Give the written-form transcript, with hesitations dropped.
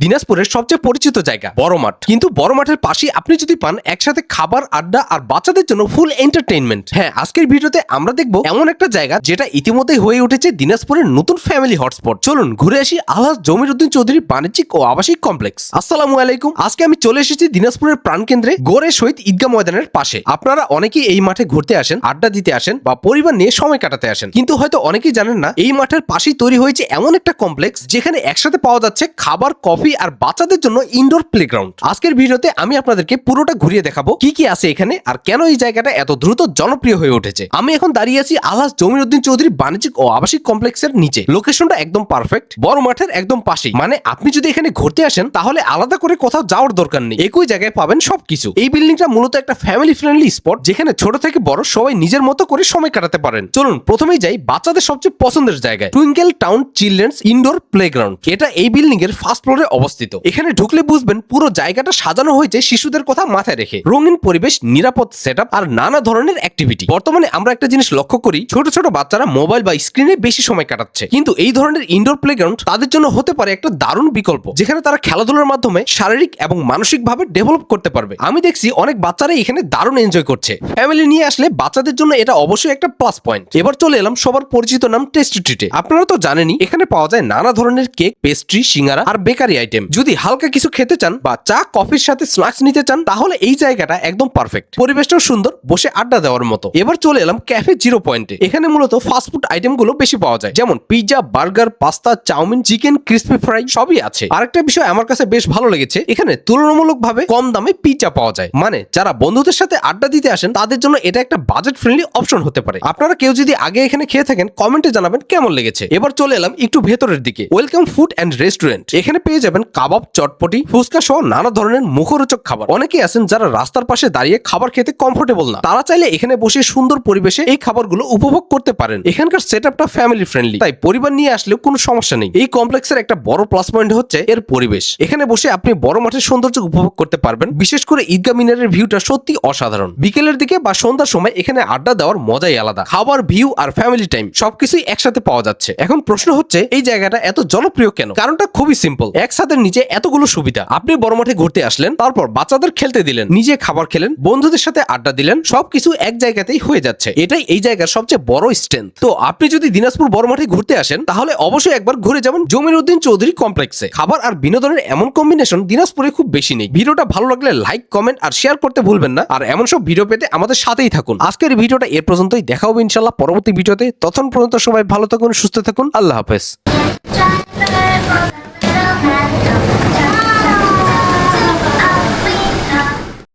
দিনাজপুরের সবচেয়ে পরিচিত জায়গা বড় মাঠ। কিন্তু বড় মাঠের পাশে আপনি যদি পান একসাথে খাবার, আড্ডা আর বাচ্চাদের জন্য ফুল এন্টারটেইনমেন্ট। হ্যাঁ, আজকের ভিডিওতে আমরা দেখব এমন একটা জায়গা যেটা ইতিমধ্যেই হয়ে উঠেছে দিনাজপুরের নতুন ফ্যামিলি হটস্পট। চলুন ঘুরে আসি আলহাজ জমির উদ্দিন চৌধুরী বাণিজ্যিক ও আবাসিক কমপ্লেক্স। আসসালামু আলাইকুম। আজকে আমি চলে এসেছি দিনাজপুরের প্রাণকেন্দ্রে গোরে শহীদ ঈদগাহ ময়দানের পাশে। আপনারা অনেকেই এই মাঠে ঘুরতে আসেন, আড্ডা দিতে আসেন বা পরিবার নিয়ে সময় কাটাতে আসেন, কিন্তু হয়তো অনেকেই জানেন না এই মাঠের পাশেই তৈরি হয়েছে এমন একটা কমপ্লেক্স যেখানে একসাথে পাওয়া যাচ্ছে খাবার, কফি আর বাচ্চাদের জন্য ইনডোর প্লেগ্রাউন্ড। আজকের ভিডিওতে আমি আপনাদেরকে পুরোটা ঘুরিয়ে দেখাবো কি কি আছে এখানে আর কেন এই জায়গাটা এত দ্রুত জনপ্রিয় হয়ে উঠেছে। আমি এখন দাঁড়িয়ে আছি আলহাজ জমির উদ্দিন চৌধুরী বাণিজ্যিক ও আবাসিক কমপ্লেক্সের নিচে। লোকেশনটা একদম পারফেক্ট, বড় মাঠের একদম পাশেই। মানে আপনি যদি এখানে ঘুরতে আসেন তাহলে আলাদা করে কোথাও যাওয়ার দরকার নেই, একই জায়গায় পাবেন সবকিছু। এই বিল্ডিংটা মূলত একটা ফ্যামিলি ফ্রেন্ডলি স্পট যেখানে ছোট থেকে বড় সবাই নিজের মতো করে সময় কাটাতে পারেন। চলুন প্রথমেই যাই বাচ্চাদের সবচেয়ে পছন্দের জায়গায়, twinkle town children's indoor playground. এটা এই বিল্ডিং এর ফার্স্ট ফ্লোরে অবস্থিত। এখানে ঢুকলে বুঝবেন পুরো জায়গাটা সাজানো হয়েছে শিশুদের কথা মাথায় রেখে। রঙিন পরিবেশ, নিরাপদ সেটআপ আর নানা ধরনের অ্যাক্টিভিটি। বর্তমানে আমরা একটা জিনিস লক্ষ্য করি, ছোট ছোট বাচ্চারা মোবাইল বা স্ক্রিনে বেশি সময় কাটাচ্ছে, কিন্তু এই ধরনের ইনডোর প্লেগ্রাউন্ড তাদের জন্য হতে পারে একটা দারুণ বিকল্প, যেখানে তারা খেলাধুলার মাধ্যমে শারীরিক এবং মানসিকভাবে ডেভেলপ করতে পারবে। আমি দেখছি অনেক বাচ্চারা এখানে দারুণ এনজয় করছে। ফ্যামিলি নিয়ে আসলে বাচ্চাদের জন্য এটা অবশ্যই একটা প্লাস পয়েন্ট। এবার চলে এলাম সবার পরিচিত নাম টেস্টি ট্রিটে। আপনারা তো জানেনই এখানে পাওয়া যায় নানা ধরনের কেক, পেস্ট্রি, সিঙ্গারা আর বেকারি আইটেম। যদি হালকা কিছু খেতে চান বা চা কফির সাথে স্ন্যাক্স নিতে চান তাহলে এই জায়গাটা একদম পারফেক্ট। পরিবেশটাও সুন্দর, বসে আড্ডা দেওয়ার মতো। এবার চলে এলাম ক্যাফে জিরো পয়েন্টে। এখানে মূলত ফাস্টফুড আইটেম গুলো বেশি পাওয়া যায়, যেমন pizza, burger, pasta, chowmein, chicken, crispy fry সবই আছে। আরেকটা বিষয় আমার কাছে বেশ ভালো লেগেছে, এখানে তুলনামূলকভাবে কম দামে পিৎজা পাওয়া যায়। মানে যারা বন্ধুদের সাথে আড্ডা দিতে আসেন তাদের জন্য এটা একটা বাজেট ফ্রেন্ডলি অপশন হতে পারে। আপনারা কেউ যদি আগে এখানে খেয়ে থাকেন কমেন্টে জানাবেন কেমন লেগেছে। এবার চলে এলাম একটু ভেতরের দিকে, ওয়েলকাম ফুড এন্ড রেস্টুরেন্ট। এখানে পেয়ে যাবেন কাবাব, চটপটি, ফুচকা সহ নানা ধরনের মুখরোচক খাবার। অনেকেই আছেন যারা রাস্তার পাশে দাঁড়িয়ে খাবার খেতে কমফোর্টেবল না, তারা চাইলে এখানে বসে সুন্দর পরিবেশে এই খাবারগুলো উপভোগ করতে পারেন। এখানকার সেটআপটা ফ্যামিলি ফ্রেন্ডলি, তাই পরিবার নিয়ে আসলেও কোনো সমস্যা নেই। এই কমপ্লেক্সের একটা বড় প্লাস পয়েন্ট হচ্ছে এর পরিবেশ। এখানে বসে আপনি বড় মাঠের সৌন্দর্য উপভোগ করতে পারবেন। বিশেষ করে ঈদগাহ মিনারের ভিউটা সত্যি অসাধারণ। বিকেলের দিকে বা সন্ধ্যার সময় এখানে আড্ডা দেওয়ার মজাই আলাদা। খাবার, ভিউ আর ফ্যামিলি টাইম সবকিছুই একসাথে পাওয়া যাচ্ছে। এখন প্রশ্ন হচ্ছে এই জায়গাটা এত জনপ্রিয় কেন? কারণটা খুবই সিম্পল, এক ছাদের নিচে এতগুলো সুবিধা। আপনি বড় মাঠে ঘুরতে আসলেন, তারপর বাচ্চাদের খেলতে দিলেন, নিজে খাবার খেলেন, বন্ধুদের সাথে আড্ডা দিলেন, সবকিছু এক জায়গাতেই হয়ে যাচ্ছে। এটাই এই জায়গার সবচেয়ে বড় স্ট্রেংথ। তো আপনি যদি দিনাজপুর বড় মাঠে ঘুরতে আসেন তাহলে অবশ্যই একবার ঘুরে যাবেন জমির উদ্দিন চৌধুরী কমপ্লেক্সে। খাবার আর বিনোদনের এমন কম্বিনেশন দিনাজপুরে খুব বেশি নেই। ভিডিওটা ভালো লাগলে লাইক, কমেন্ট আর শেয়ার করতে ভুলবেন না। আর এমন সব ভিডিও পেতে আমাদের সাথেই থাকুন। আজকের ভিডিওটা এর পর্যন্তই, দেখা হবে ইনশাআল্লাহ পরবর্তী ভিডিওতে। ততক্ষণ পর্যন্ত সবাই ভালো থাকুন, সুস্থ থাকুন। আল্লাহ হাফেজ।